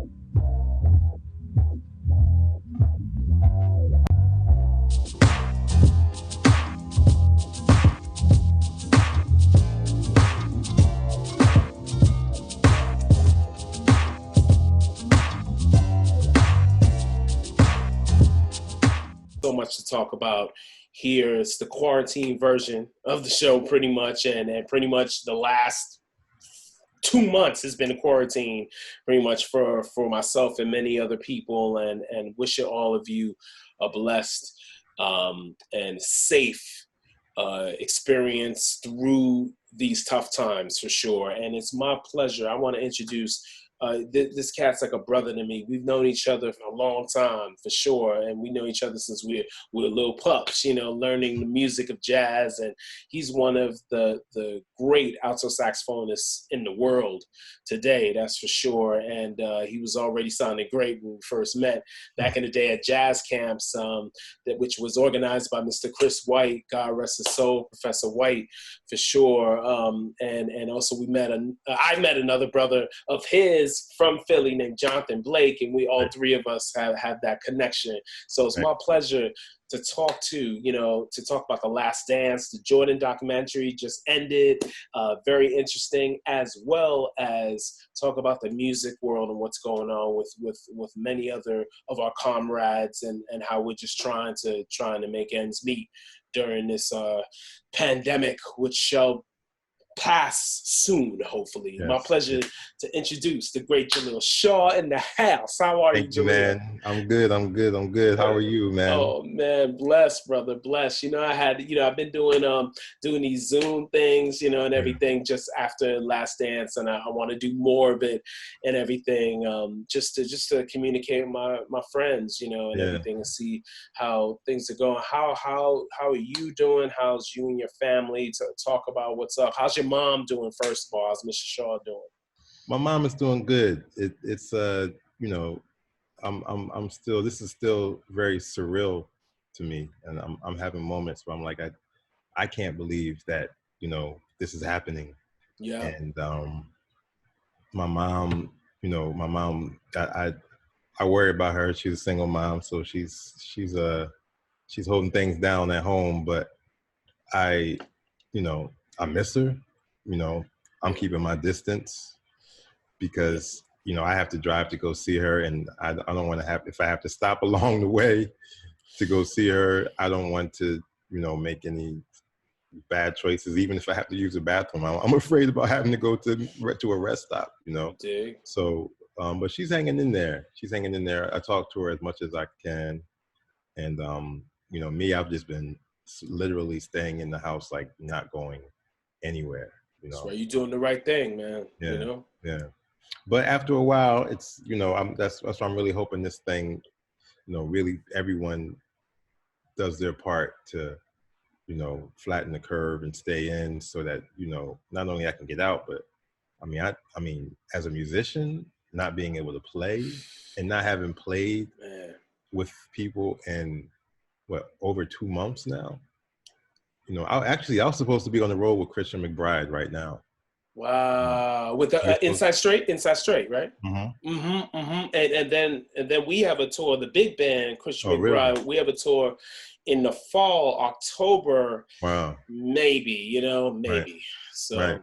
So much to talk about here. It's the quarantine version of the show, pretty much, and pretty much the last 2 months has been a quarantine, pretty much for myself and many other people, and wishing all of you a blessed and safe experience through these tough times for sure. And it's my pleasure. I want to introduce this cat's like a brother to me. We've known each other for a long time, for sure, and we know each other since we're little pups, learning the music of jazz. And he's one of the great alto saxophonists in the world today, that's for sure. And he was already sounding great when we first met back in the day at jazz camps, which was organized by Mr. Chris White, God rest his soul, Professor White, for sure. And also I met another brother of his from Philly named Jonathan Blake, and we all three of us have that connection. So it's my pleasure to talk about The Last Dance. The Jordan documentary just ended, very interesting, as well as talk about the music world and what's going on with many other of our comrades, and how we're just trying to make ends meet during this pandemic, which shall pass soon, hopefully. Yes. My pleasure to introduce the great Jaleel Shaw in the house. How are you, Jaleel? Man, I'm good. How are you, man? Oh man, blessed, brother, blessed. I've been doing these Zoom things, and everything just after Last Dance, and I want to do more of it and everything, just to communicate with my friends, and everything, and see how things are going. How are you doing? How's you and your family? To talk about what's up. How's your mom doing, first of all? How's Mr. Shaw doing? My mom is doing good. It's I'm still, this is still very surreal to me, and I'm having moments where I'm like, I can't believe that this is happening. Yeah. And my mom, I worry about her. She's a single mom, so she's holding things down at home, but I miss her. I'm keeping my distance because, I have to drive to go see her, and I don't want to if I have to stop along the way to go see her, I don't want to, make any bad choices, even if I have to use the bathroom. I'm afraid about having to go to a rest stop, Dig. So, but she's hanging in there. I talk to her as much as I can. And, me, I've just been literally staying in the house, like not going anywhere. That's why you're doing the right thing, man. Yeah. Yeah. But after a while, it's, that's why I'm really hoping this thing, really everyone does their part to, flatten the curve and stay in, so that, not only I can get out, but I mean, as a musician, not being able to play and not having played with people in over 2 months now. I was supposed to be on the road with Christian McBride right now. Wow, with the Inside Straight, right? Mm-hmm. And then we have a tour, the big band, Christian McBride. Really? We have a tour in the fall, October. Wow. Maybe, maybe. Right. So, right.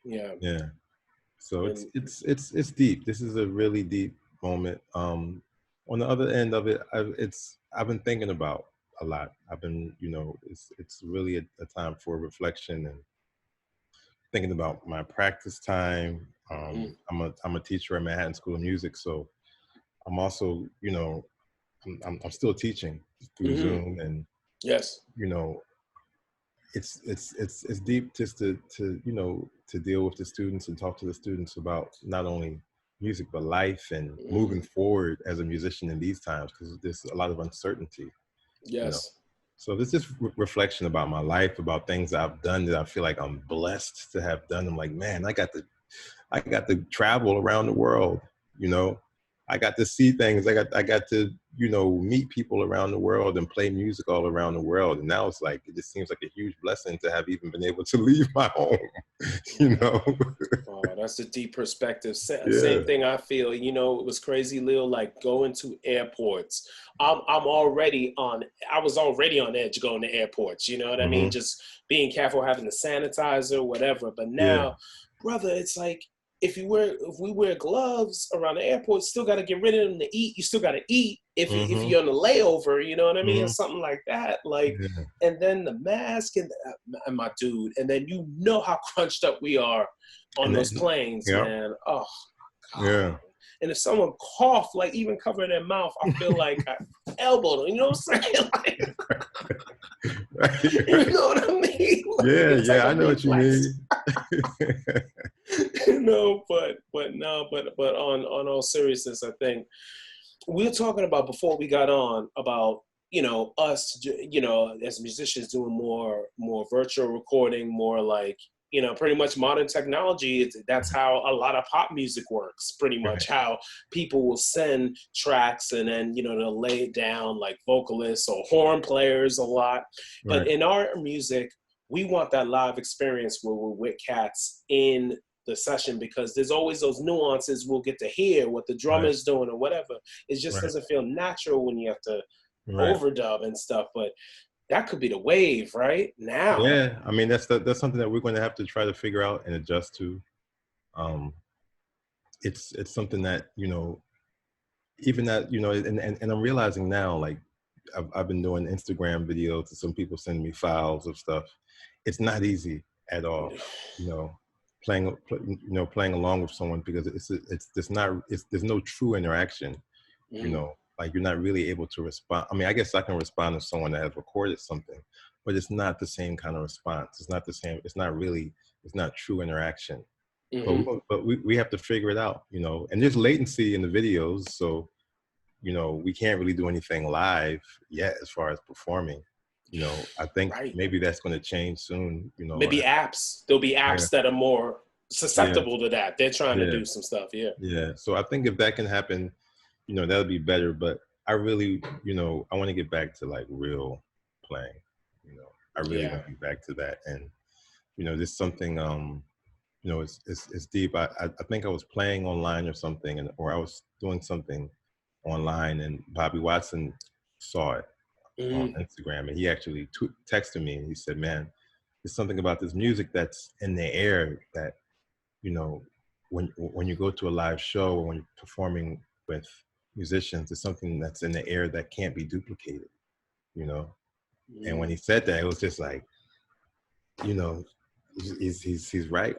Yeah. So it's deep. This is a really deep moment. On the other end of it, I've been thinking about a lot. I've been, it's really a time for reflection and thinking about my practice time. I'm a teacher at Manhattan School of Music, so I'm also, I'm still teaching through Zoom, and yes, it's deep just to deal with the students and talk to the students about not only music but life and moving forward as a musician in these times, because there's a lot of uncertainty. Yes. So there's just reflection about my life, about things that I've done that I feel like I'm blessed to have done. I'm like, man, I got to travel around the world. I got to see things. I got to meet people around the world and play music all around the world. And now it's like, it just seems like a huge blessing to have even been able to leave my home, you know? Oh, that's a deep perspective. Yeah. Same thing I feel. You know, it was crazy, Lil, like going to airports. I'm already on, I was already on edge going to airports, you know what I mean? Mm-hmm. Just being careful, having the sanitizer, whatever. But Yeah. now, brother, it's like, if we wear gloves around the airport, still got to get rid of them to eat. You still got to eat if Mm-hmm. you're on a layover, you know what I mean, or Mm-hmm. something like that. Like, Yeah. and then the mask and my dude, and then you know how crunched up we are on And those then, planes, yeah. man. Oh God. Yeah. And if someone cough, like even covering their mouth, I feel like I elbowed them. You know what I'm saying? Like, you know what I mean? Like, Yeah, it's like yeah, a I know what you reflex. mean. No, but on all seriousness, I think we were talking about before we got on about us, as musicians doing more virtual recording, more like pretty much modern technology. That's how a lot of pop music works. Pretty much Right, how people will send tracks and then they'll lay it down like vocalists or horn players a lot. But right, in our music, we want that live experience where we're with cats in the session, because there's always those nuances we'll get to hear what the drummer right, is doing or whatever. It just right, doesn't feel natural when you have to right. overdub and stuff. But that could be the wave right now. Yeah, I mean that's something that we're going to have to try to figure out and adjust to. Um, it's something that even that and I'm realizing now, like I've been doing Instagram videos and some people send me files of stuff. It's not easy at all, you know, playing along with someone, because there's no true interaction, Mm, like you're not really able to respond. I mean, I guess I can respond to someone that has recorded something, but it's not the same kind of response. It's not the same. It's not true interaction. But mm-hmm. we have to figure it out, and there's latency in the videos. So, we can't really do anything live yet as far as performing. I think Right. maybe that's going to change soon, Maybe apps. There'll be yeah, apps that are more yeah, susceptible to that. They're trying to yeah, do some stuff. Yeah. yeah. So I think if that can happen, that'll be better. But I really, I want to get back to like real playing. I really Yeah. want to get back to that. And, there's something, it's deep. I think I was playing online or something, or I was doing something online, and Bobby Watson saw it on Mm, Instagram, and he actually texted me, and he said, "Man, there's something about this music that's in the air that, when you go to a live show or when you're performing with musicians, there's something that's in the air that can't be duplicated." You know, and when mm. he said that, it was just like, you know, he's right.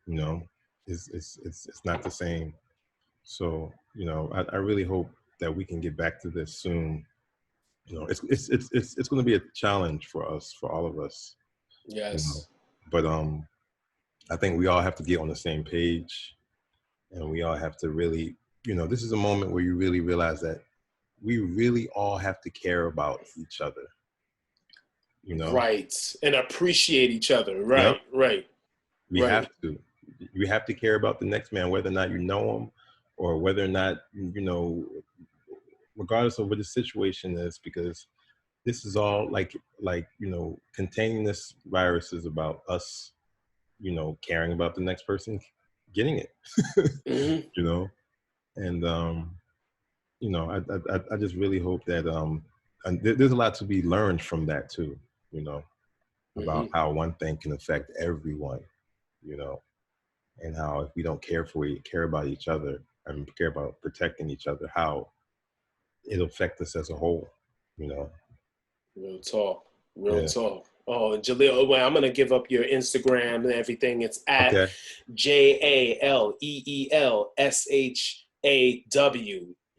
You know, it's not the same. So, I really hope that we can get back to this soon. It's going to be a challenge for us, for all of us. You know, Yes. but I think we all have to get on the same page, and we all have to really, this is a moment where you really realize that we really all have to care about each other. You know, Right. And appreciate each other. yep, Right. Right. we Right. have to. We have to care about the next man, whether or not you know him, or whether or not regardless of what the situation is, because this is all like containing this virus is about us, caring about the next person getting it. Mm-hmm. you know and I just really hope that and there's a lot to be learned from that too, you know about Mm-hmm. how one thing can affect everyone, you know and how if we don't care about each other and care about protecting each other, how it'll affect us as a whole, you know Real talk. Real yeah. talk. Oh, and Jaleel, well, I'm gonna give up your Instagram and everything. It's at Okay. JALEELSHAW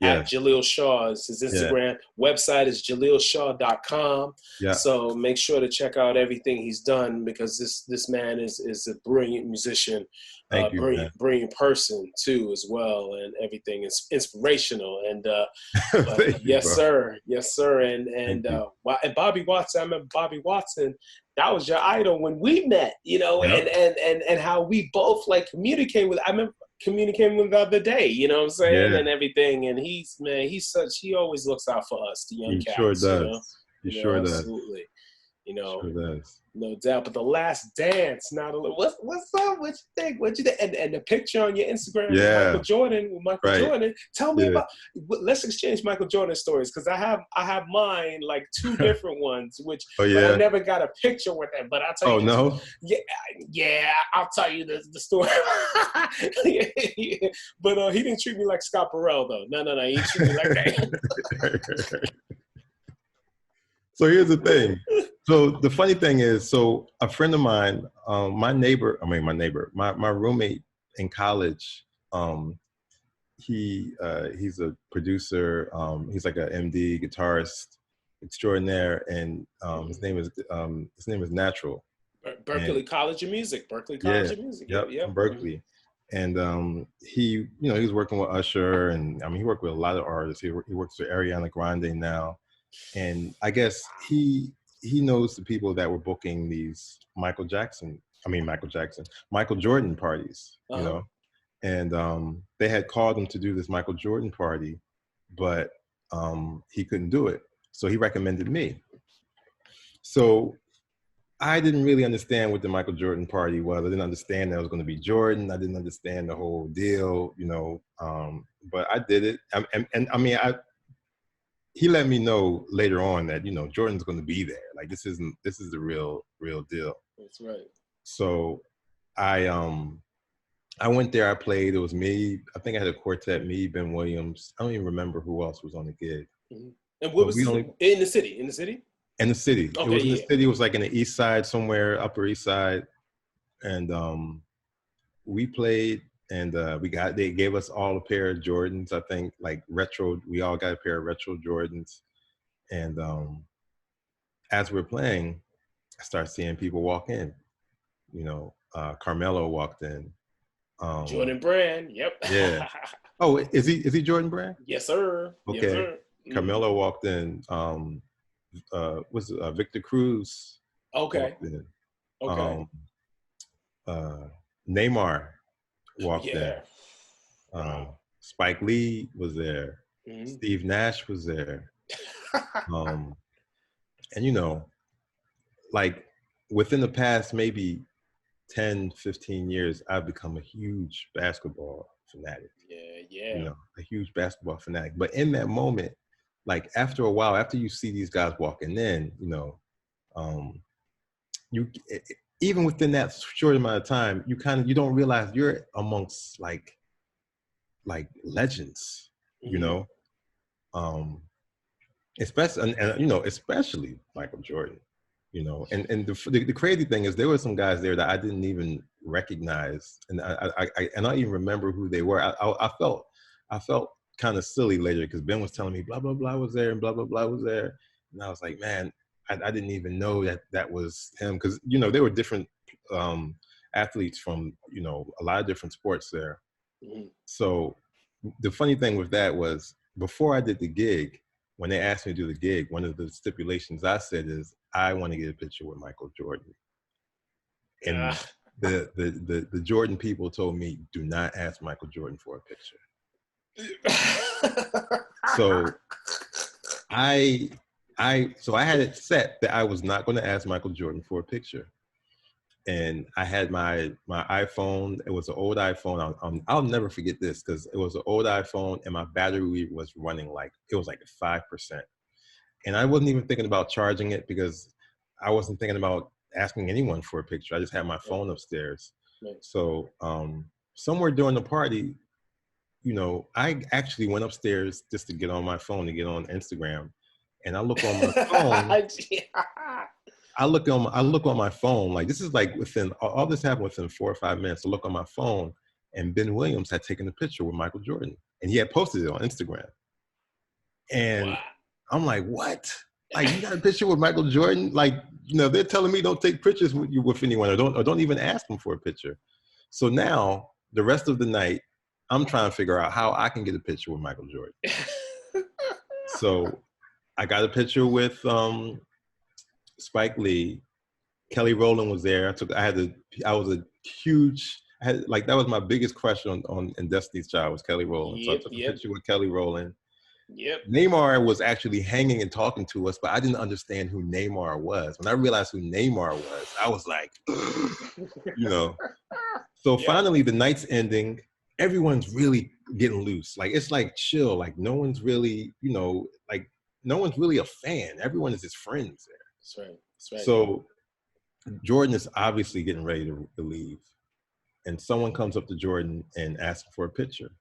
at Yes. Jaleel Shaw is his Yeah. Instagram. Website is JaleelShaw.com. Yeah. So make sure to check out everything he's done, because this man is a brilliant musician, Thank you, man. brilliant person too as well, and everything is inspirational. And but Thank you, yes, bro. sir, yes, sir, Thank you. and Bobby Watson. I remember Bobby Watson. That was your idol when we met, Yep. and how we both like communicate with. I remember communicating with the other day, you know what I'm saying, Yeah, and everything. And he always looks out for us, the young he sure cats, does. He sure does. absolutely, you know. Sure does. No doubt, but The Last Dance. Now, what's up? What you think? What you think? And the picture on your Instagram with Michael Yeah, Jordan. With Michael right. Jordan. Tell me Yeah. about. Let's exchange Michael Jordan stories because I have mine like two different ones, Oh but I yeah. never got a picture with them. But I'll tell Oh you, no. yeah, I'll tell you the story. Yeah. But he didn't treat me like Scott Burrell though. No, he didn't treat me like that. So here's the thing. So the funny thing is, so a friend of mine, my roommate in college, he's a producer. He's like a MD guitarist extraordinaire, and his name is Natural. Berkeley College of Music. Yeah, Yep, yep, yep. from Berkeley. And he was working with Usher, and I mean, he worked with a lot of artists. He works with Ariana Grande now. And I guess he knows the people that were booking these Michael Jordan parties, and they had called him to do this Michael Jordan party, but he couldn't do it. So he recommended me. So I didn't really understand what the Michael Jordan party was. I didn't understand that it was going to be Jordan. I didn't understand the whole deal, but I did it. And I mean, he let me know later on that Jordan's going to be there. Like this is the real deal. That's right. So I went there. I played. It was me. I think I had a quartet. Me, Ben Williams. I don't even remember who else was on the gig. Mm-hmm. And what was in the city? In the city? In the city. Okay, it was in the city. It was like in the East Side somewhere, Upper East Side, and we played. And they gave us all a pair of Jordans, I think, like retro. We all got a pair of retro Jordans. And as we're playing, I start seeing people walk in. Carmelo walked in. Jordan Brand, yep. Yeah. Oh, is he Jordan Brand? Yes, sir. Okay. Yes, sir. Carmelo walked in. Victor Cruz? Okay. Walked in. Okay. Neymar walked in. Wow. Spike Lee was there. Mm-hmm. Steve Nash was there. And like within the past maybe 10, 15 years, I've become a huge basketball fanatic. Yeah. A huge basketball fanatic. But in that moment, like after a while, after you see these guys walking in, even within that short amount of time, you don't realize you're amongst like legends, mm-hmm. Especially Michael Jordan, and the crazy thing is there were some guys there that I didn't even recognize, and I don't even remember who they were. I felt kind of silly later because Ben was telling me blah blah blah was there and blah blah blah was there, and I was like, man, I didn't even know that was him, because there were different athletes from a lot of different sports there. Mm-hmm. So the funny thing with that was, before I did the gig, when they asked me to do the gig, one of the stipulations I said is, I want to get a picture with Michael Jordan. And the Jordan people told me, do not ask Michael Jordan for a picture. So I had it set that I was not going to ask Michael Jordan for a picture. And I had my iPhone. It was an old iPhone. I'll never forget this, because it was an old iPhone and my battery was running it was like 5%. And I wasn't even thinking about charging it, because I wasn't thinking about asking anyone for a picture. I just had my phone upstairs. Right. So somewhere during the party, I actually went upstairs just to get on my phone, to get on Instagram. And I look on my phone. I look on my phone, like this is like within, all this happened within 4 or 5 minutes. I look on my phone, and Ben Williams had taken a picture with Michael Jordan, and he had posted it on Instagram. And wow. I'm like, what? Like, you got a picture with Michael Jordan? Like, they're telling me don't take pictures with anyone, or don't even ask them for a picture. So now the rest of the night, I'm trying to figure out how I can get a picture with Michael Jordan. So I got a picture with Spike Lee. Kelly Rowland was there. I was a huge I had, like, that was my biggest crush on in Destiny's Child was Kelly Rowland. So I Yep, took a yep, picture with Kelly Rowland. yep. Neymar was actually hanging and talking to us, but I didn't understand who Neymar was. When I realized who Neymar was, I was like, you know. So Yep. finally, the night's ending. Everyone's really getting loose. Like, it's like chill. Like, no one's really, you know, like, no one's really a fan. Everyone is his friends there. That's right. That's right. So Jordan is obviously getting ready to leave. And someone comes up to Jordan and asks for a picture.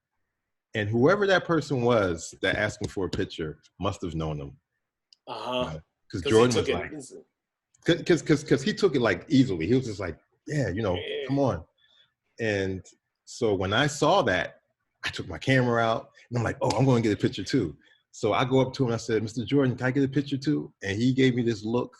And whoever that person was that asked him for a picture must have known him. Because Jordan was like, because he took it like easily. He was just like, yeah, you know, come on. And so when I saw that, I took my camera out and I'm like, oh, I'm going to get a picture too. So I go up to him and I said, Mr. Jordan, can I get a picture too? And he gave me this look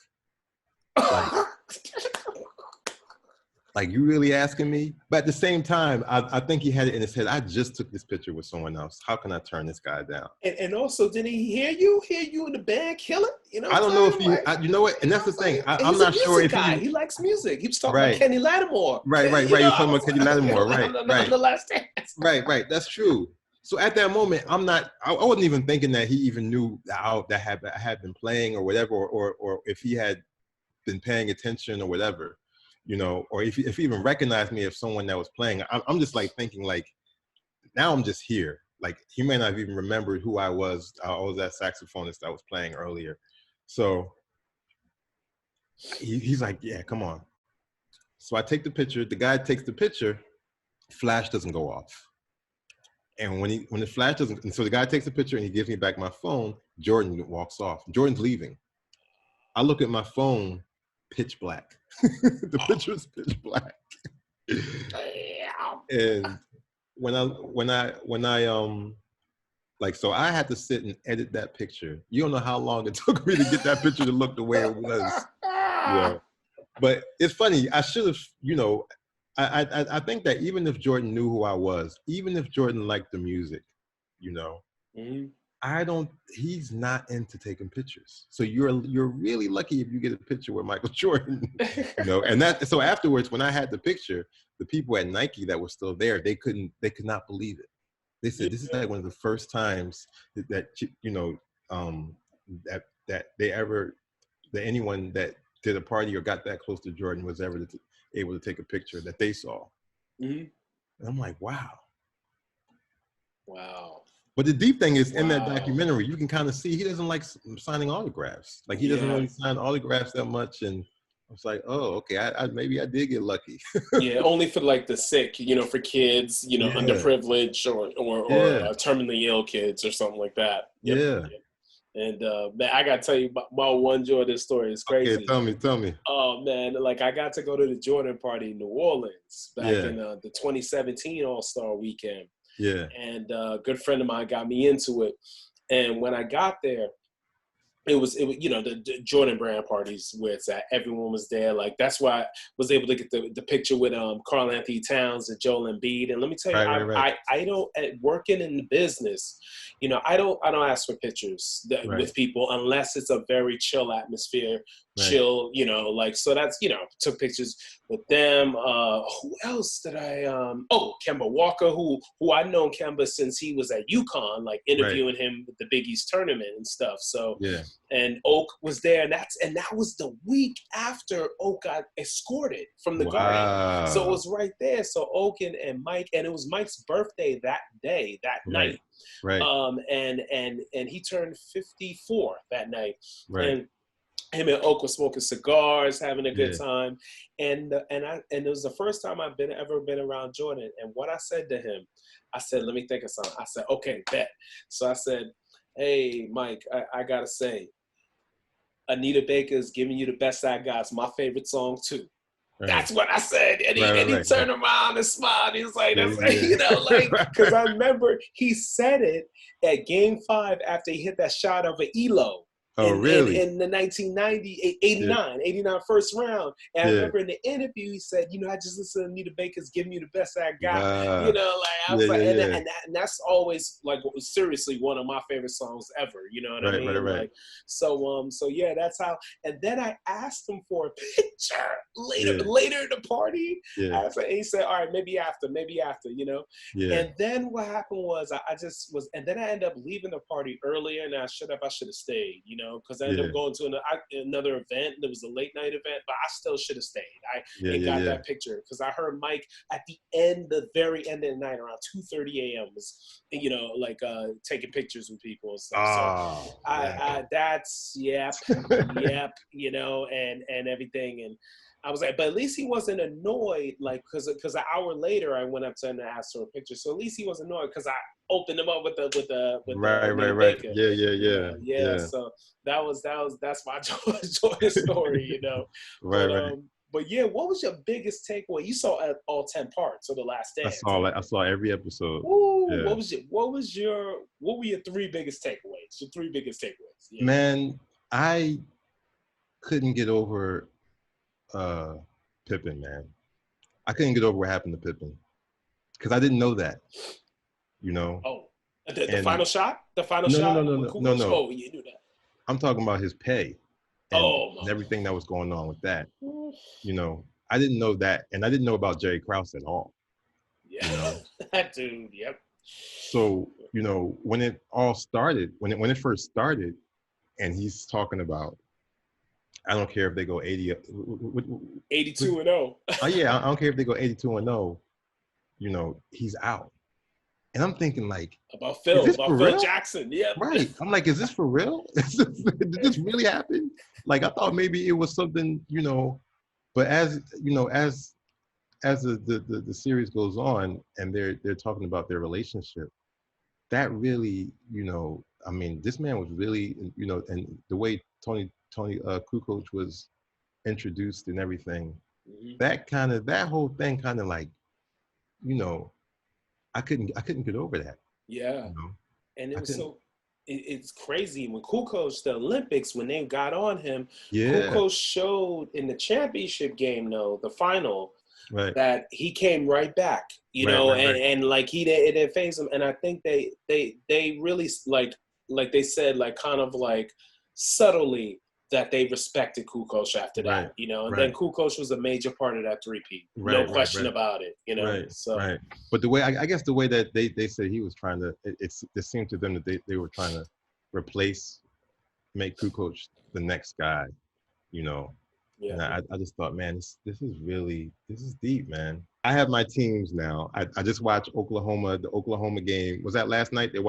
like, you really asking me? But at the same time, I think he had it in his head, I just took this picture with someone else. How can I turn this guy down? And also, did he hear you in the band killing? You know, I don't know if he, you know what? And that's the thing. I'm not sure if he likes music. He was talking right. about Kenny Lattimore. Right. He was talking about Kenny Lattimore. Right. On the Last Dance. Right. That's true. So at that moment, I wasn't even thinking that he even knew that I had been playing or whatever, or if he had been paying attention or whatever, you know, or if he even recognized me as someone that was playing. I'm just like thinking like, now I'm just here. Like, he may not have even remembered who I was. I was that saxophonist I was playing earlier. So he's like, yeah, come on. So I take the picture. The guy takes the picture. Flash doesn't go off. And when the flash doesn't, and so the guy takes a picture and he gives me back my phone, Jordan walks off. Jordan's leaving. I look at my phone, pitch black. The picture's pitch black. And when I like, so I had to sit and edit that picture. You don't know how long it took me to get that picture to look the way it was. Yeah. But it's funny. I should have, you know, I think that even if Jordan knew who I was, even if Jordan liked the music, you know, he's not into taking pictures. So you're really lucky if you get a picture with Michael Jordan, you know. And so afterwards, when I had the picture, the people at Nike that were still there, they could not believe it. They said, this is like one of the first times that you know, that anyone that did a party or got that close to Jordan was ever able to take a picture that they saw. And I'm like, wow. But the deep thing is, in that documentary, you can kind of see he doesn't like signing autographs. Like, he doesn't really sign autographs that much. And I was like, oh, okay, maybe I did get lucky. Yeah, only for like the sick, you know, for kids, you know, underprivileged or terminally ill kids or something like that. Yeah. And man, I gotta tell you about one Jordan story. It's crazy. Okay, tell me. Oh man, like, I got to go to the Jordan party in New Orleans back in the 2017 All-Star weekend. Yeah. And a good friend of mine got me into it. And when I got there, it was you know, the Jordan brand parties where it's at. Everyone was there. Like, that's why I was able to get the picture with Karl Anthony Towns and Joel Embiid. And let me tell you, I don't, working in the business, you know, I don't ask for pictures with people unless it's a very chill atmosphere, chill, you know, like, so that's, you know, took pictures with them. Who else did I, Kemba Walker, who I've known Kemba since he was at UConn, like interviewing him with the Big East tournament and stuff. So, and Oak was there, and that was the week after Oak got escorted from the Garden. So it was right there. So Oak and Mike, and it was Mike's birthday that night. Right. And he turned 54 that night. Right. And him and Oak were smoking cigars, having a good time. And it was the first time I've ever been around Jordan. And what I said to him, I said, let me think of something. I said, okay, bet. So I said, hey, Mike, I gotta say, Anita Baker's Giving You the Best I Got. It's my favorite song too. Right. That's what I said. And he turned around and smiled. He was like, you know, like, because I remember he said it at Game 5 after he hit that shot of an ELO. Oh, really? in the 1990, Yeah. 89 first round. And I Yeah. remember in the interview, he said, I just listened to Anita Baker's Give Me the Best I Got. Wow. Like I Yeah, was like, yeah, yeah. and that's always like seriously one of my favorite songs ever. You know what I Right, mean? right. Like, so yeah, that's how. And then I asked him for a picture Yeah, later in the party. yeah, And he said, all right, maybe after. yeah. And then what happened was I just was, and then I ended up leaving the party earlier, and I should have stayed, because I ended up Yeah, going to another event. There was a late night event, but I still should have stayed. yeah, And yeah, got yeah. that picture because I heard Mike at the very end of the night around 2:30 a.m. was, like taking pictures with people and stuff. So Oh, I that's yep, and everything. And I was like, but at least he wasn't annoyed, like, because an hour later I went up to him and asked for a picture. So at least he wasn't annoyed because I opened him up with the right, right, Anita right. Baker. Yeah, yeah, yeah, Yeah. yeah. So that's my joyous story, Right, But right. yeah, what was your biggest takeaway? You saw all 10 parts of The Last Dance. I saw every episode. Ooh, Yeah. what were your three biggest takeaways? Your three biggest takeaways. Yeah. Man, I couldn't get over Pippin, man. I couldn't get over what happened to Pippin because I didn't know that, Oh, the And final shot? The final no, no, shot? no, no, With no, no, Kukoc? no. Oh, you knew that. I'm talking about his pay and Oh, everything that was going on with that. I didn't know that, and I didn't know about Jerry Krause at all. Yeah. That dude, yep. So, when it all started, when it first started, and he's talking about, I don't care if they go 82 and 0. Oh yeah, I don't care if they go 82 and 0, he's out. And I'm thinking like, About is this Phil for real? Jackson. Yep. Right. I'm like, is this for real? Did this really happen? Like, I thought maybe it was something, but as the series goes on and they're talking about their relationship, that really, I mean, this man was really, and the way Tony Kukoc was introduced and everything, that whole thing kind of like, I couldn't get over that. Yeah. You know? And it I was couldn't. it's crazy when Kukoc, the Olympics, when they got on him, Yeah. Kukoc showed in the championship game, though, the final, Right. that he came right back, Right. and like it didn't phase him. And I think they really like they said, like kind of like subtly that they respected Kukoc after that, Right. and then Right. Kukoc was a major part of that three-peat, no Right. question about it, Right. So Right. But the way I guess the way that they said he was trying to, it seemed to them that they were trying to make Kukoc the next guy, yeah, And I just thought, man, this is deep, man. I have my teams now. I just watched the Oklahoma game. Was that last night? They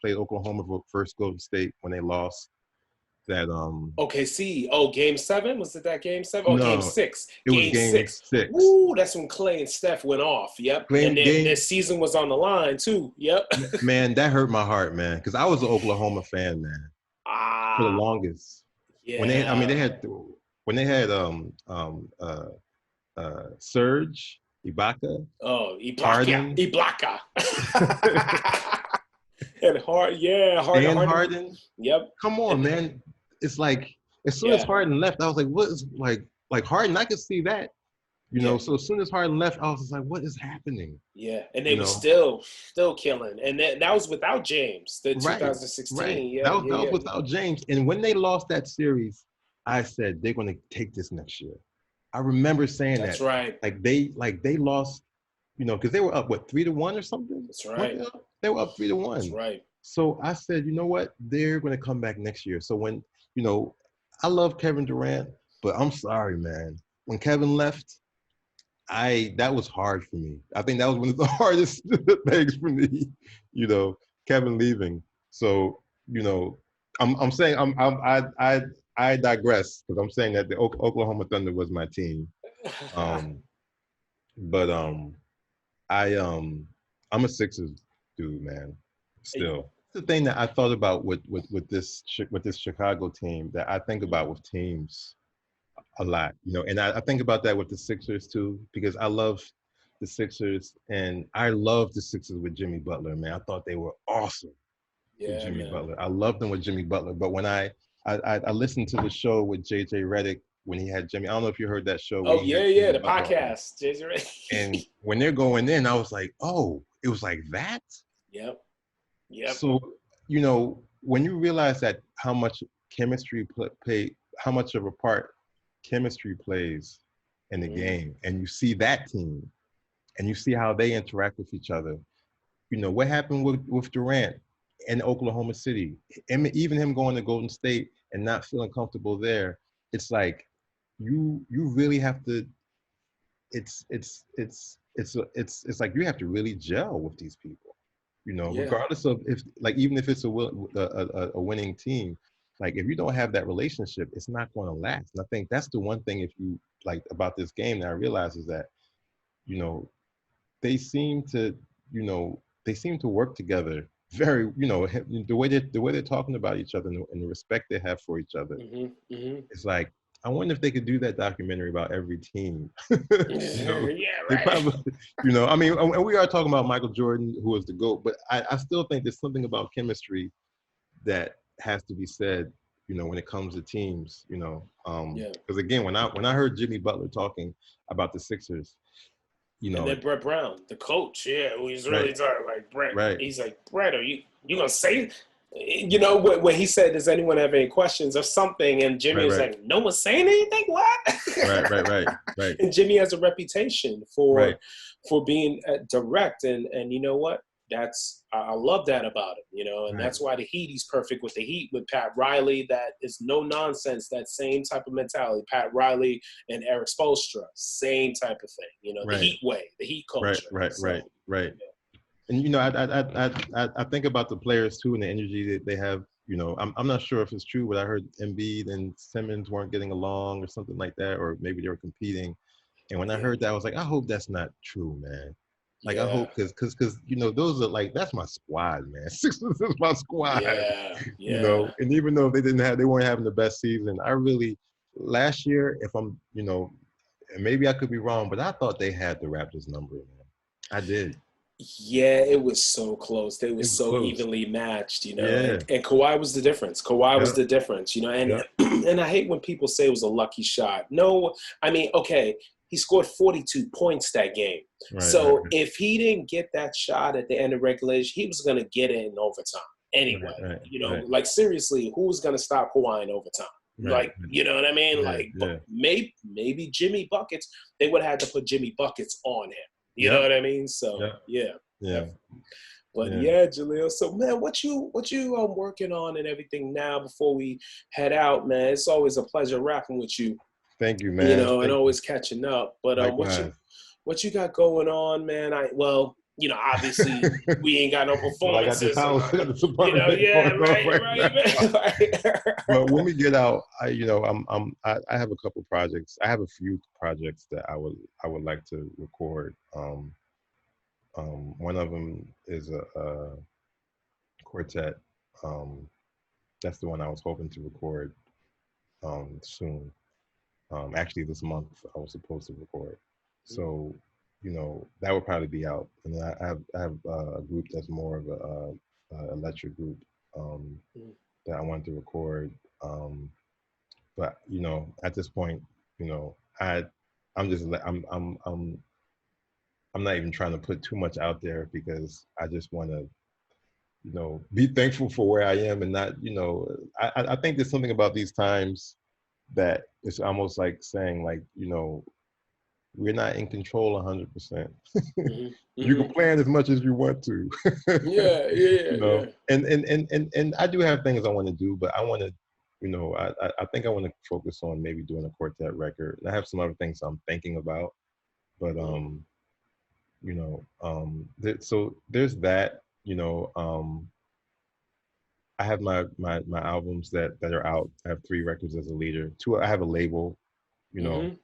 played Oklahoma versus Golden State when they lost. That OKC. Oh, game 7? Was it that game 7? Oh, game No, 6. it was Game game 6. 6. Woo, that's when Clay and Steph went off. Yep. And their Game season was on the line too. Yep. Man, that hurt my heart, man, because I was an Oklahoma fan, man, for the Ah, longest. yeah. When they had Serge, Ibaka, Oh, Harden, Ibaka. And and Harden. Yep. Come on, man. It's like as soon as Harden left, I was like, what is like Harden? I could see that, So as soon as Harden left, I was just like, what is happening? Yeah, and they were still killing, and that was without James. The Right, 2016. right. Yeah, that was without James. And when they lost that series, I said they're going to take this next year. I remember saying That's that. right. Like they lost, because they were up 3-1 or something. That's right. They were up 3-1. That's right. So I said, you know what? They're going to come back next year. So when I love Kevin Durant, but I'm sorry, man. When Kevin left, that was hard for me. I think that was one of the hardest things for me, Kevin leaving. So, I'm saying I digress because I'm saying that the Oklahoma Thunder was my team. But I'm a Sixers dude, man. Still, the thing that I thought about with this Chicago team that I think about with teams a lot, and I think about that with the Sixers too, because I love the Sixers and I love the Sixers with Jimmy Butler, man. I thought they were awesome with Jimmy Butler. I loved them with Jimmy Butler, but when I I listened to the show with JJ Redick when he had Jimmy. I don't know if you heard that show where Oh he had yeah, Jimmy the Butler on. podcast. And when they're going in, I was like, oh, it was like that. Yep. So when you realize that how much chemistry how much of a part chemistry plays in the game, and you see that team, and you see how they interact with each other. What happened with Durant in Oklahoma City, and even him going to Golden State and not feeling comfortable there. It's like you really have to. It's like you have to really gel with these people. Regardless of even if it's a winning team, like if you don't have that relationship, it's not going to last. And I think that's the one thing, if you like, about this game that I realize is that they seem to work together very, the way they're talking about each other, and the respect they have for each other. It's like, I wonder if they could do that documentary about every team. Yeah, They right. probably, I mean, and we are talking about Michael Jordan, who was the GOAT, but I still think there's something about chemistry that has to be said, when it comes to teams, because again, when I heard Jimmy Butler talking about the Sixers, and then Brett Brown, the coach, he's really talking like Brett. Right. He's like, Brett, are you gonna say? When he said, "Does anyone have any questions or something?" and Jimmy was like, "No one's saying anything." What? Right. And Jimmy has a reputation for being direct, and you know what? I love that about him, and that's why the Heat, he's perfect with the Heat, with Pat Riley. That is no nonsense. That same type of mentality. Pat Riley and Eric Spoelstra, same type of thing. The Heat way, the Heat culture. Right. And I think about the players too, and the energy that they have. I'm not sure if it's true, but I heard Embiid and Simmons weren't getting along or something like that, or maybe they were competing. And when I heard that, I was like, I hope that's not true, man. Like, I hope, because those are like, that's my squad, man. Sixers is my squad. Yeah. And even though they weren't having the best season, I really, last year, if I'm, and maybe I could be wrong, but I thought they had the Raptors number, man. I did. Yeah, it was so close. They were so close. evenly matched, Yeah. And Kawhi was the difference. Was the difference, and and I hate when people say it was a lucky shot. No, I mean, okay, he scored 42 points that game. So if he didn't get that shot at the end of regulation, he was going to get it in overtime anyway. Like, seriously, who's going to stop Kawhi in overtime? You know what I mean? Maybe Jimmy Buckets. They would have had to put Jimmy Buckets on him. You know what I mean? So yeah. But Jaleel. So man, what you working on and everything now before we head out, man? It's always a pleasure rapping with you. Thank you, man. And always catching up. But what you got going on, man? Obviously we ain't got no performances. Right. But when we get out, I have a couple projects. I have a few projects that I would like to record. One of them is a quartet. That's the one I was hoping to record soon. Actually, this month I was supposed to record. So, that would probably be out. And then I have a group that's more of a electric group that I wanted to record. But at this point, I'm not even trying to put too much out there, because I just want to, be thankful for where I am, and not, I think there's something about these times that it's almost like saying, like, we're not in control 100%. You can plan as much as you want to. And I do have things I want to do, but I want to, I think I want to focus on maybe doing a quartet record. And I have some other things I'm thinking about, but so there's that. I have my albums that are out. I have 3 records as a leader. 2, I have a label. Name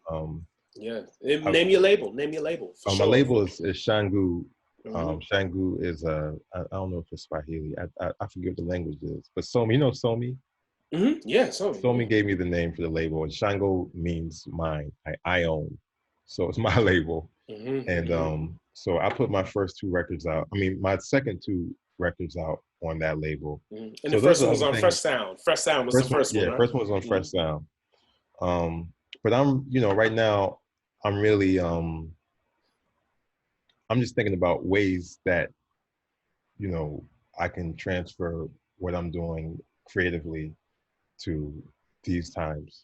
your label. My label is Shangu. Shangu is I don't know if it's Swahili. I forget what the language is. But Somi, Somi? Yeah, Somi. Somi gave me the name for the label, and Shango means mine. I own. So it's my label. And so I put my first 2 records out. I mean, my second 2 records out on that label. And So the those first are one was other on things. Fresh Sound. Fresh Sound was the first one, right? First one was on Fresh Sound. But I'm, right now, I'm really, I'm just thinking about ways that, I can transfer what I'm doing creatively to these times,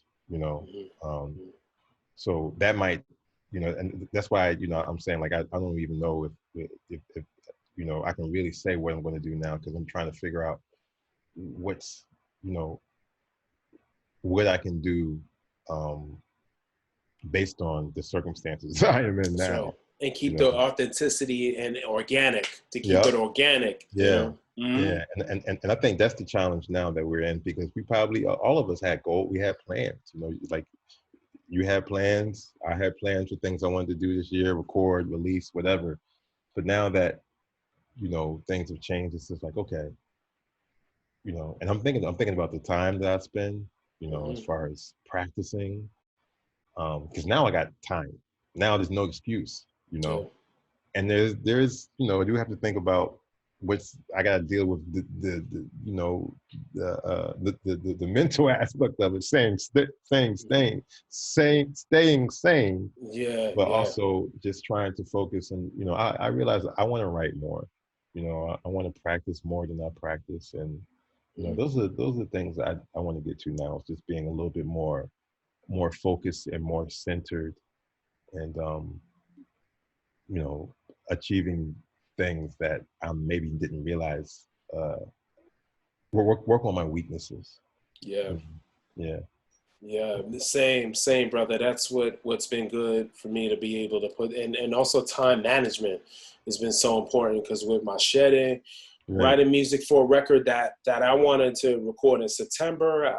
so that might, and that's why, I'm saying, like, I don't even know if I can really say what I'm going to do now, because I'm trying to figure out what's, what I can do based on the circumstances I am in That's now. right. And keep the authenticity and organic, to keep it organic, Yeah. Mm-hmm. Yeah. And I think that's the challenge now that we're in, because we probably, all of us had goals, we had plans, like you had plans, I had plans for things I wanted to do this year, record, release, whatever. But now that, things have changed, it's just like, okay, and I'm thinking about the time that I spend, as far as practicing, because now I got time. Now there's no excuse, and there's I do have to think about what's I got to deal with the mental aspect of it, staying sane, but also just trying to focus. And I realize I want to write more. I want to practice more than I practice, and those are things that I want to get to now. It's just being a little bit more focused and more centered, and achieving things that I maybe didn't realize. Work on my weaknesses. Yeah. Yeah. Yeah, the same, brother. That's what's been good for me to be able to put, and also time management has been so important, because with my shedding, writing music for a record that I wanted to record in September,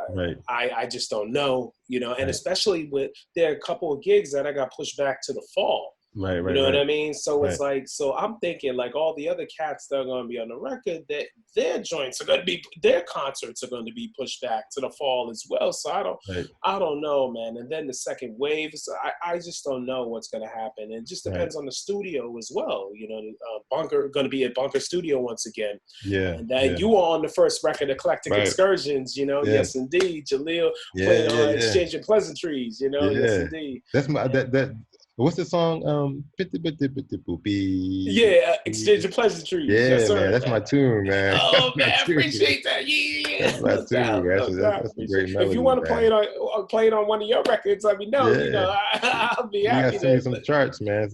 I just don't know, and especially there are a couple of gigs that I got pushed back to the fall. You know what I mean? So it's like, so I'm thinking, like, all the other cats that are going to be on the record, that their concerts are going to be pushed back to the fall as well. So I don't know, man. And then the second wave, so I just don't know what's going to happen. It just depends on the studio as well. Bunker going to be at Bunker Studio once again. Yeah. And that you were on the first record, Eclectic Excursions. Yes, indeed. Jaleel played on Exchanging Pleasantries. Yes, indeed. That's my that. What's the song? Exchanging Pleasantries. Yeah, yes, man, that's my tune, man. Oh, man, I appreciate that. Yeah, that's my tune. That's a great melody. If you want to play it on one of your records, let me know. I'll be happy. You gotta send me some charts, man.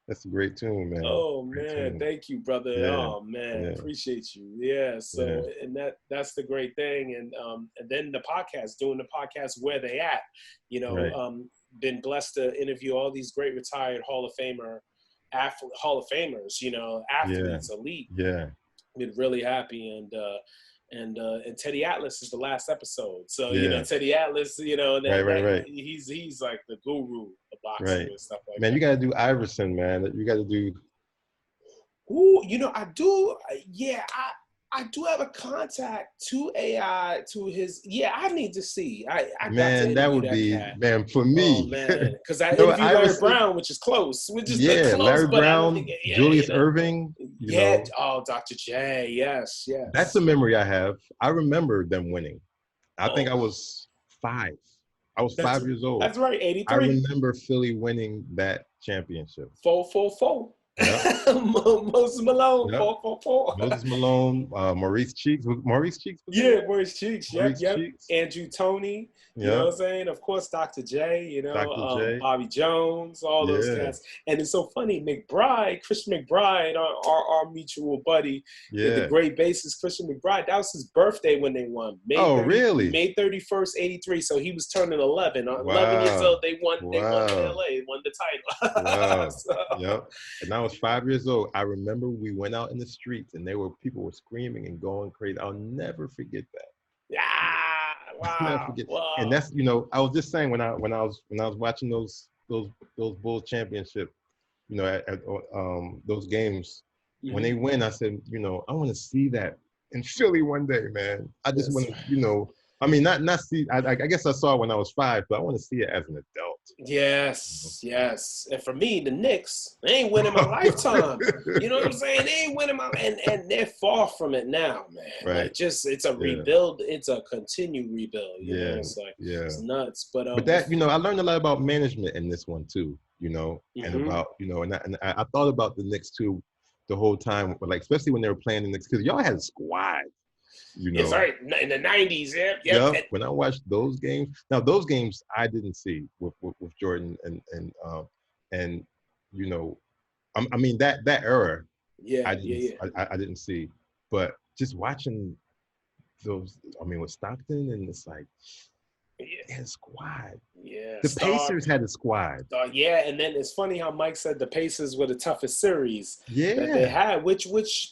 That's a great tune, man. Oh man, thank you, brother. Yeah. Oh man, appreciate you. Yeah. So and that's the great thing, and then the podcast, doing the podcast Where They At, been blessed to interview all these great retired Hall of Famers, athletes, elite. Yeah. Been really happy, and Teddy Atlas is the last episode. So Teddy Atlas, he's like the guru of boxing and stuff like that. Man, you gotta do Iverson, man. You gotta do. Ooh, I do. Yeah, I do have a contact to AI, to his. Yeah, I need to see. Man, that would be cat. Man for me. Oh man, because I interviewed Larry Brown, which is close. Larry Brown, Julius Erving. Oh, Dr. J. Yes. That's a memory I have. I remember them winning. I think I was 5. I was 5 years old. That's right, 83. I remember Philly winning that championship. 4-4-4. Moses Malone, 4-4-4. Moses Malone, Maurice Cheeks. Maurice Cheeks? Maurice Cheeks. Yep. Andrew Toney. You know what I'm saying? Of course, Dr. J. Bobby Jones, all those guys. And it's so funny. Christian McBride, our mutual buddy, the great bassist Christian McBride. That was his birthday when they won. Really? May 31st, 83. So he was turning 11. 11 years old. They won. They won in LA. Won the title. Wow. Yep. And I was 5 years old. I remember we went out in the streets and people were screaming and going crazy. I'll never forget that. Yeah. Wow. Wow. And that's, I was just saying, when I was watching those Bulls championship, at those games, when they win, I said, I want to see that in Philly one day, man. I just want to, I mean, not see. I guess I saw it when I was 5, but I want to see it as an adult. Yes, yes. And for me, the Knicks, they ain't winning my lifetime. You know what I'm saying? They ain't winning my and they're far from it now, man. Right. Like just it's a Yeah. rebuild, it's a continued rebuild, you know. Yeah. It's like Yeah. it's nuts. But that, I learned a lot about management in this one too, and about, I thought about the Knicks too the whole time, like especially when they were playing the Knicks, because y'all had a squad, it's right in the 90s, yep. Yeah. When I watched those games, now those games I didn't see with Jordan and I mean that era, Yeah, I didn't see, but just watching those, I mean, with Stockton, and it's like, they had a squad. Yeah. The Pacers had a squad. Yeah, and then it's funny how Mike said the Pacers were the toughest series that they Yeah. had, which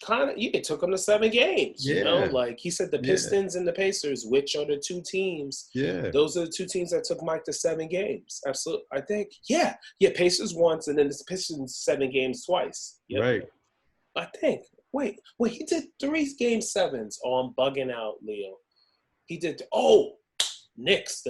kind of it took them to 7 games. Yeah. Like he said, the Pistons and the Pacers, which are the two teams. Yeah. Those are the two teams that took Mike to 7 games. Absolutely, I think. Yeah. Pacers once, and then the Pistons 7 games twice. Yep. Right. I think. Wait, he did 3 game 7s. Oh, I'm bugging out, Leo. He did. The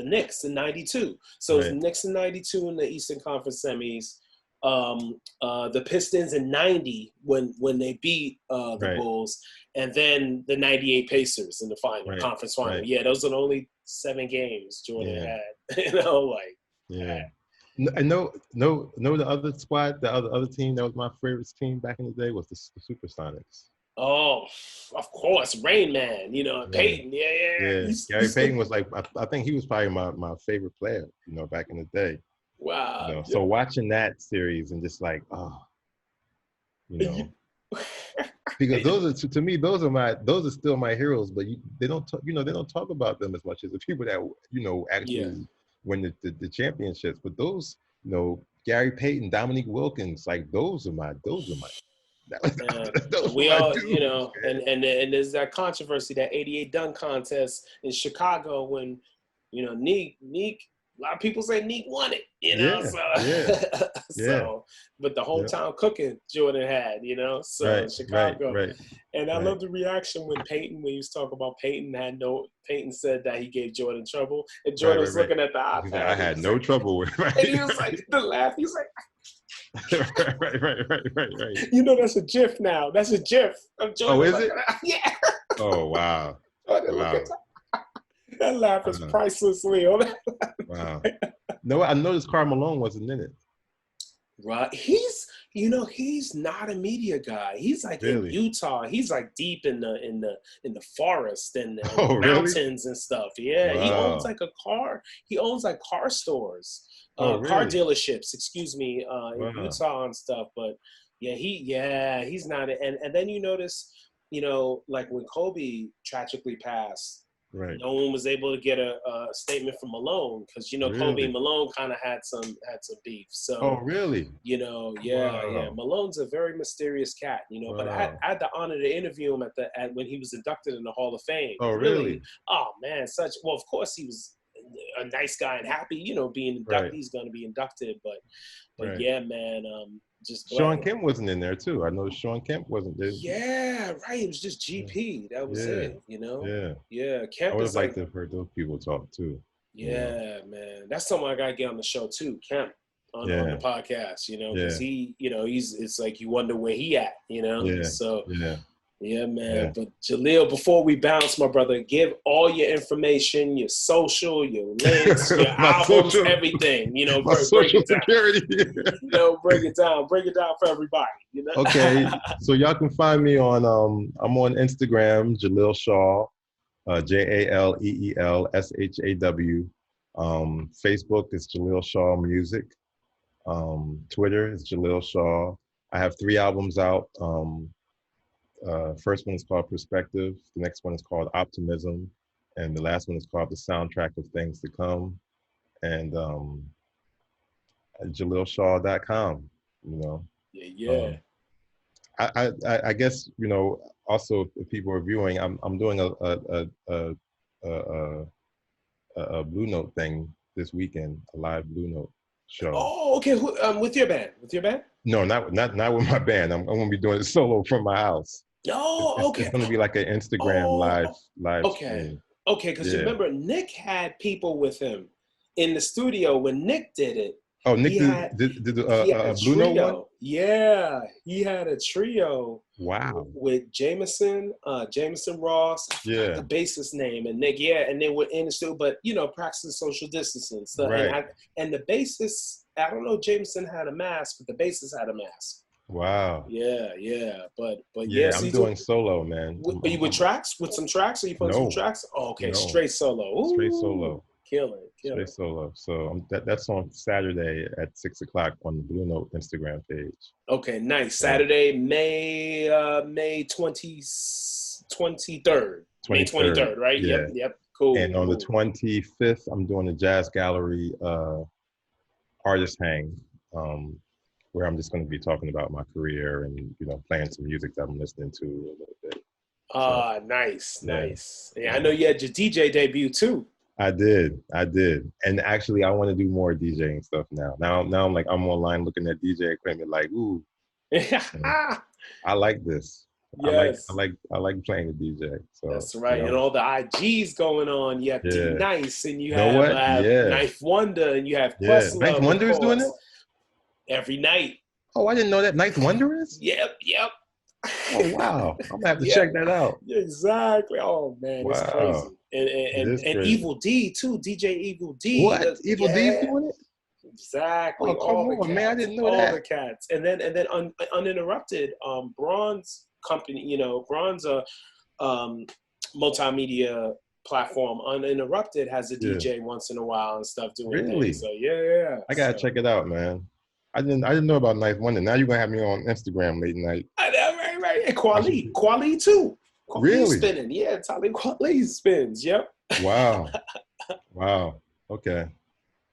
Knicks in '92. So it's Knicks in '92 in the Eastern Conference semis. The Pistons in '90 when they beat the Bulls, and then the '98 Pacers in the final conference final. Right. Yeah, those are the only 7 games Jordan had. I know the other squad, the other team that was my favorite team back in the day was the Supersonics. Oh, of course, Rain Man. Peyton. Yeah. Gary Payton was like, I think he was probably my favorite player. Back in the day. Wow. So watching that series and just like, because those are to me those are still my heroes. But they don't talk about them as much as the people that actually win the championships. But those Gary Payton, Dominique Wilkins, like those are my. We all, and there's that controversy, that '88 dunk contest in Chicago when, Neek, a lot of people say Neek won it, so, but the whole town cooking Jordan had, Chicago. Right. And I love the reaction when he was talking about Peyton said that he gave Jordan trouble, and Jordan was looking at the iPad. I had no trouble with it. And he was like, the laugh, he was like, right. That's a GIF now. That's a GIF of Jordan. Oh, is it? Yeah. Oh, wow. That laugh is priceless, Leo. Wow. No, I noticed Karl Malone wasn't in it. Right. He's not a media guy. He's like in Utah. He's like deep in the forest and the mountains and stuff. Yeah. Wow. He owns like he owns like car stores. Car dealerships, excuse me, in Utah and stuff. But he's not. And then you notice, like when Kobe tragically passed, no one was able to get a statement from Malone because Kobe and Malone kind of had some beef. So Malone's a very mysterious cat, But I had the honor to interview him when he was inducted in the Hall of Fame. Oh, really? Oh man, of course he was a nice guy and happy, being inducted. He's going to be inducted, but yeah, man. Just Sean Kemp wasn't in there too. I know Sean Kemp wasn't there. Yeah, right. It was just GP. That was it. Yeah. Kemp. I would have liked to have heard those people talk too. Yeah, man. That's something I gotta get on the show too. Kemp on the podcast. Because he, it's like you wonder where he at. So. Yeah, man. Yeah. But Jaleel, before we bounce, my brother, give all your information, your social, your links, your albums, everything. Break it down. Security. Break it down. Break it down for everybody. Okay. So y'all can find me on I'm on Instagram, Jaleel Shaw, JALEEL SHAW. Facebook is Jaleel Shaw Music. Twitter is Jaleel Shaw. I have 3 albums out. First one is called Perspective. The next one is called Optimism. And the last one is called The Soundtrack of Things to Come. And JaleelShaw.com, I guess, also if people are viewing, I'm doing a Blue Note thing this weekend, a live Blue Note show. Oh, okay. With your band? No, not with my band. I'm going to be doing it solo from my house. Oh, okay. It's going to be like an Instagram live stream. Okay, because remember, Nick had people with him in the studio when Nick did it. Oh, Nick He had did the he had a Blue Note one? trio. Yeah, he had a trio Wow. with Jameson Ross. I forgot Yeah. the bassist name, and Nick. Yeah, and they were in the studio, but practicing social distancing. So, Right. and the bassist, I don't know, Jameson had a mask, but the bassist had a mask. Wow. Yeah, but yeah. Yeah, So I'm you doing solo, man. are you with tracks? With some tracks? Are you putting some No, tracks? Oh, okay, no, straight solo. straight Ooh, solo, killing. straight solo. So that's on Saturday at 6 o'clock on the Blue Note Instagram page. Okay, nice. So, Saturday, May 23rd. May 23rd. 23rd, right? Yeah. Yep. Cool, And on the cool. 25th, I'm doing a Jazz Gallery artist hang, where I'm just going to be talking about my career and playing some music that I'm listening to a little bit. So Nice, yeah, nice. Yeah, I know you had your DJ debut too. I did, and actually I want to do more DJing stuff now. Now I'm like I'm online looking at DJ equipment, like ooh, I like this. Yes, I like playing the DJ. So that's right. And all the IGs going on. You have D yeah. Nice, and you You know what? have Yeah, Knife Wonder, and you have yeah. Ninth Questlove, of Wonder is doing it. course. Every night. Oh, I didn't know that. Ninth Wonder is. Yep. Oh wow, I'm gonna have to Yeah, check that out. exactly. Oh man, it's Wow, crazy. And it and, is and crazy. Evil D too, DJ Evil D. What? Evil D's Yeah, doing it? exactly. Oh come All the on, man! I cats, didn't know all the that. cats. And then uninterrupted. Bronze company. Bronze um multimedia platform. Uninterrupted has a Yeah, DJ once in a while and stuff doing things. really? So yeah. I gotta So check it out, man. I didn't know about Ninth Wonder. Now you're gonna have me on Instagram late night. I know, right. And Watching. Quali too. Quali Really? spinning. Yeah, Talib Quali spins. Yep. Wow. Wow. Okay.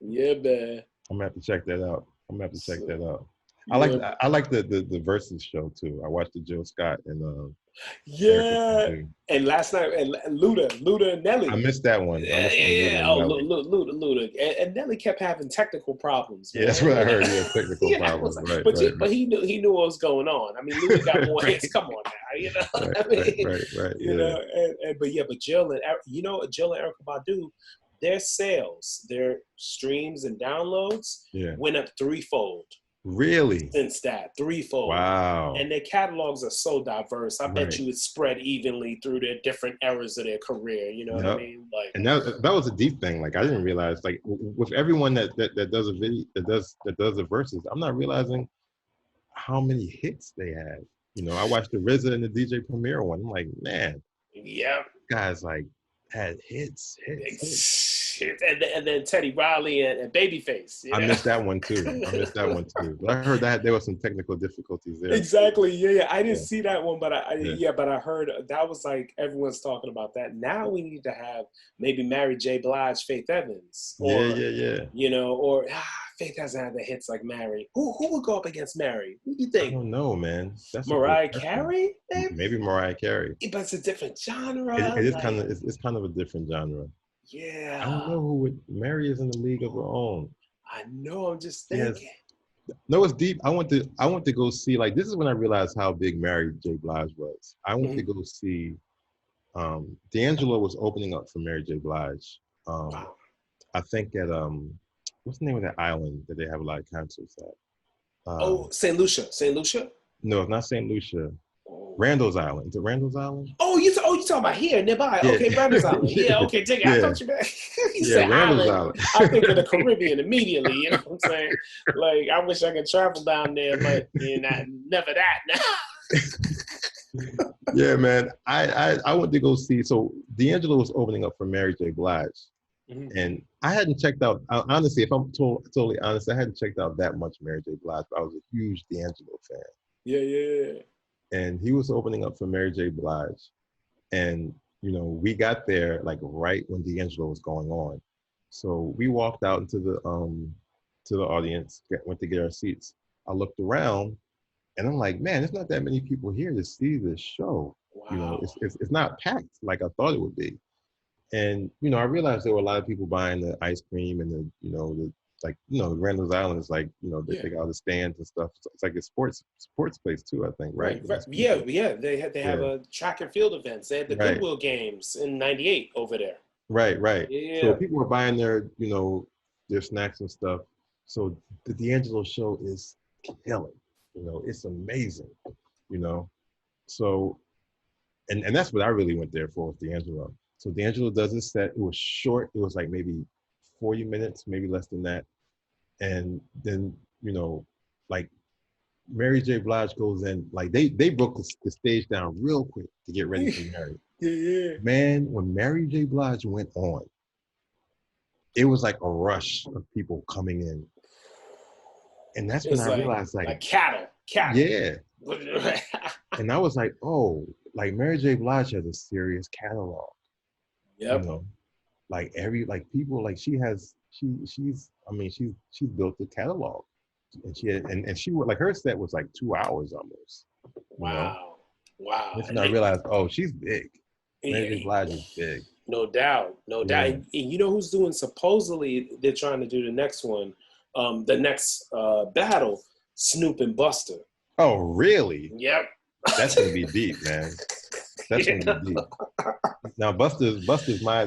Yeah, man. I'm gonna have to check that out. So, I yeah, like the Versus show too. I watched the Jill Scott and Erica yeah. Badu. And last night, and Luda and I Nelly. missed that one. I listened to Luda Yeah. and Oh, Nelly. Luda. And Nelly kept having technical problems, Yeah, that's man. what I heard. Yeah, technical I was problems. like, Right, but right, but he knew what was going on. I mean, Luda got more right, hits. Come on now, right, I mean, right. Yeah, but Jill and Jill and Erica Badu, their sales, their streams and downloads yeah. went up threefold Really? since that, threefold. Wow. And their catalogs are so diverse. I bet Right. you it's spread evenly through their different eras of their career. You know what I mean? Like, And that was a deep thing. Like I didn't realize. Like with everyone that does a video that does the verses, I'm not realizing how many hits they had. I watched the RZA and the DJ Premier one. I'm like, man, yeah. guys like had hits. And then Teddy Riley and Babyface. I missed that one too. But I heard that there was some technical difficulties there. Exactly. Yeah. I didn't Yeah. see that one, but Yeah. but I heard that was like everyone's talking about that. Now we need to have maybe Mary J. Blige, Faith Evans, or or Faith hasn't had the hits like Mary. Who would go up against Mary? Who do you I think? don't know, man. That's Mariah Carey? Maybe Mariah Carey. But it's a different genre. It is kind of it's kind of a different genre. Yeah. I don't know who would. Mary is in the league of her own. I know. I'm just thinking. Yes. No, it's deep. I went to go see. Like this is when I realized how big Mary J. Blige was. I went to go see. D'Angelo was opening up for Mary J. Blige. Wow. I think at what's the name of that island that they have a lot of concerts at? St. Lucia. No, it's not St. Lucia. Oh. Randall's Island. Is it Randall's Island? Oh, you talking about here nearby? Yeah. Okay, Randall's Island. Yeah. Okay, dig it. I thought you meant you said Randall's island. I think of the Caribbean immediately. You know what I'm saying? Like I wish I could travel down there, but never that. Yeah, man. I went to go see. So D'Angelo was opening up for Mary J. Blige, and I hadn't checked out. Honestly, if I'm totally honest, I hadn't checked out that much Mary J. Blige. But I was a huge D'Angelo fan. Yeah. And he was opening up for Mary J. Blige, and we got there like right when D'Angelo was going on. So we walked out into the audience, went to get our seats. I looked around. And I'm like, man, there's not that many people here to see this show. Wow. It's not packed like I thought it would be. And I realized there were a lot of people buying the ice cream and the Randall's Island is like, they got all the stands and stuff. It's like a sports place too, I think, right? Yeah. They have a track and field events. They had the Goodwill games in '98 over there. Right. Yeah. So people were buying their snacks and stuff. So the D'Angelo show is killing. It's amazing. You know, so and that's what I really went there for with D'Angelo. So D'Angelo does his set. It was short. It was like maybe 40 minutes, maybe less than that. And then like Mary J. Blige goes in, like they broke the stage down real quick to get ready for Mary. Yeah. Man, when Mary J. Blige went on, it was like a rush of people coming in. And that's when It's I realized, like cattle. yeah. And I was like, oh, like Mary J. Blige has a serious catalog. You Yep. know, like people, like she's built a catalog. And she would, like, her set was like 2 hours almost. Wow. That's when And I realized, oh, she's big. Mary J. yeah, Blige is big. no doubt. Yeah. And you know who's doing? Supposedly, they're trying to do the next one, the next battle. Snoop and Buster. Oh, really? Yep. That's gonna be deep, man. That's gonna be deep. Now, Buster's my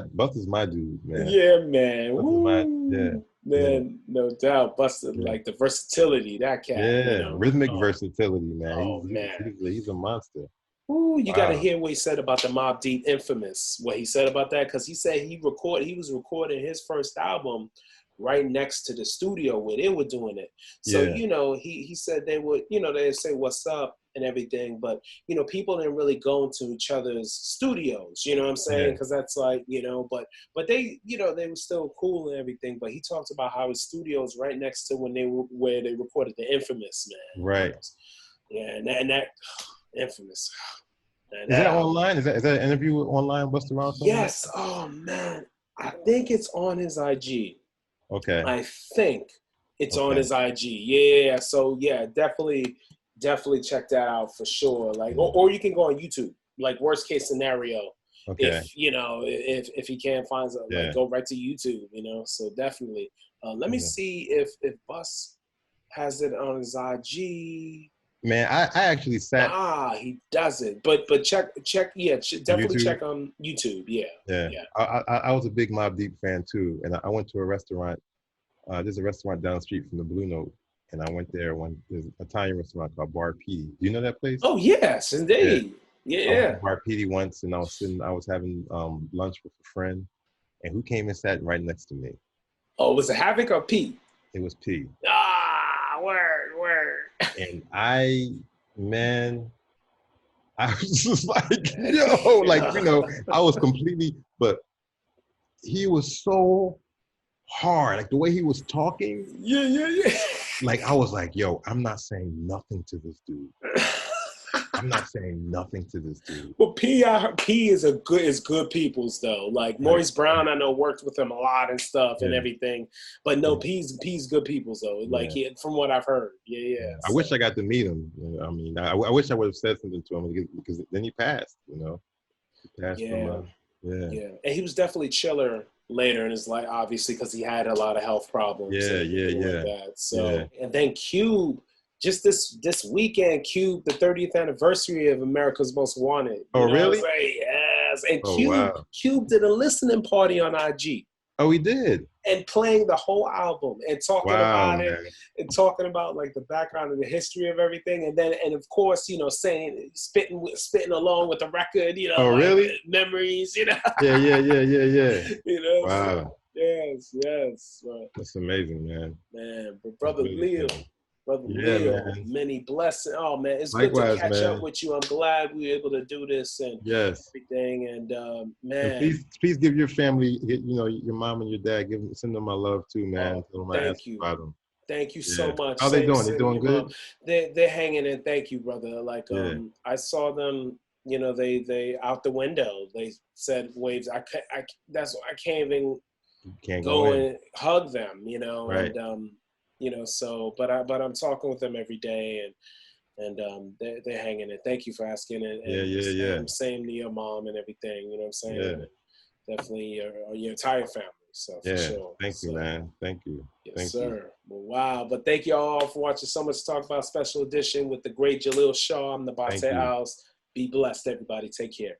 dude, man. Yeah, man. Yeah. Man, no doubt. Buster, Yeah. like the versatility, that cat. Yeah, rhythmic versatility, man. Oh, man. He's a monster. Ooh, you Wow. got to hear what he said about the Mobb Deep Infamous. What he said about that, because he said he was recording his first album right next to the studio where they were doing it. So, Yeah. he said they would, they'd say what's up and everything, but, people didn't really go into each other's studios, you know what I'm saying? Because that's like, but they, they were still cool and everything, but he talked about how his studio's right next to where they recorded the Infamous, man. Right. Yeah, and that Infamous. Is that online? Is that an interview online, Busta Rhymes? Yes. Oh man, I think it's on his IG. Okay. I think it's on his IG. Yeah. So yeah, definitely check that out for sure. Like, or you can go on YouTube. Like, worst case scenario, okay. if he can't find something, like, go right to YouTube. So definitely. Let me see if Bus has it on his IG. Man, I actually sat. He doesn't. But check. Yeah, definitely YouTube? check on YouTube. Yeah. I was a big Mobb Deep fan too, and I went to a restaurant. There's a restaurant down the street from the Blue Note, and I went there. There's an Italian restaurant called Bar P. Do you know that place? Oh yes, indeed. Yeah. I went to Bar P once, and I was having lunch with a friend, and who came and sat right next to me? Oh, was it Havoc or P? It was P. Word. And I was just like, yo, like, I was completely, but he was so hard, like the way he was talking. Yeah. Like, I was like, yo, I'm not saying nothing to this dude. Well, P is good people's though. Like Maurice Brown, I know worked with him a lot and stuff and everything. But no, P's good people's though. Like from what I've heard. Yeah. I wish I got to meet him. I mean, I wish I would have said something to him because then he passed. He passed from. And he was definitely chiller later in his life, obviously, because he had a lot of health problems. Yeah. Like that. So and then Cube. Just this weekend, Cube, the 30th anniversary of America's Most Wanted. Oh, really? Yes. And wow. Cube did a listening party on IG. Oh, he did? And playing the whole album and talking about it, man. and talking about like the background and the history of everything. And of course, saying, spitting along with the record, Oh, like, really? Memories, Yeah. Wow. So, yes. That's amazing, man. Man, but Brother Leo. Brother man. Many blessings. Oh man, it's Likewise, good to catch man. up with you. I'm glad we were able to do this and everything. And man, and please give your family, your mom and your dad, send them my love too, man. Thank you. Thank you so much. How they doing? They doing good? They're hanging in. Thank you, brother. Like I saw them. They out the window. They said waves. That's why I can't even go and hug them. Right. And so, but I'm talking with them every day, and they're hanging it. Thank you for asking it. And same to your mom and everything. You know what I'm saying? Yeah. Definitely your entire family. So for sure. Thank you, man. Thank you. Yes, sir. Well, wow. But thank you all for watching So Much to Talk About special edition with the great Jaleel Shaw. I'm Nabaté Isles. Be blessed, everybody. Take care.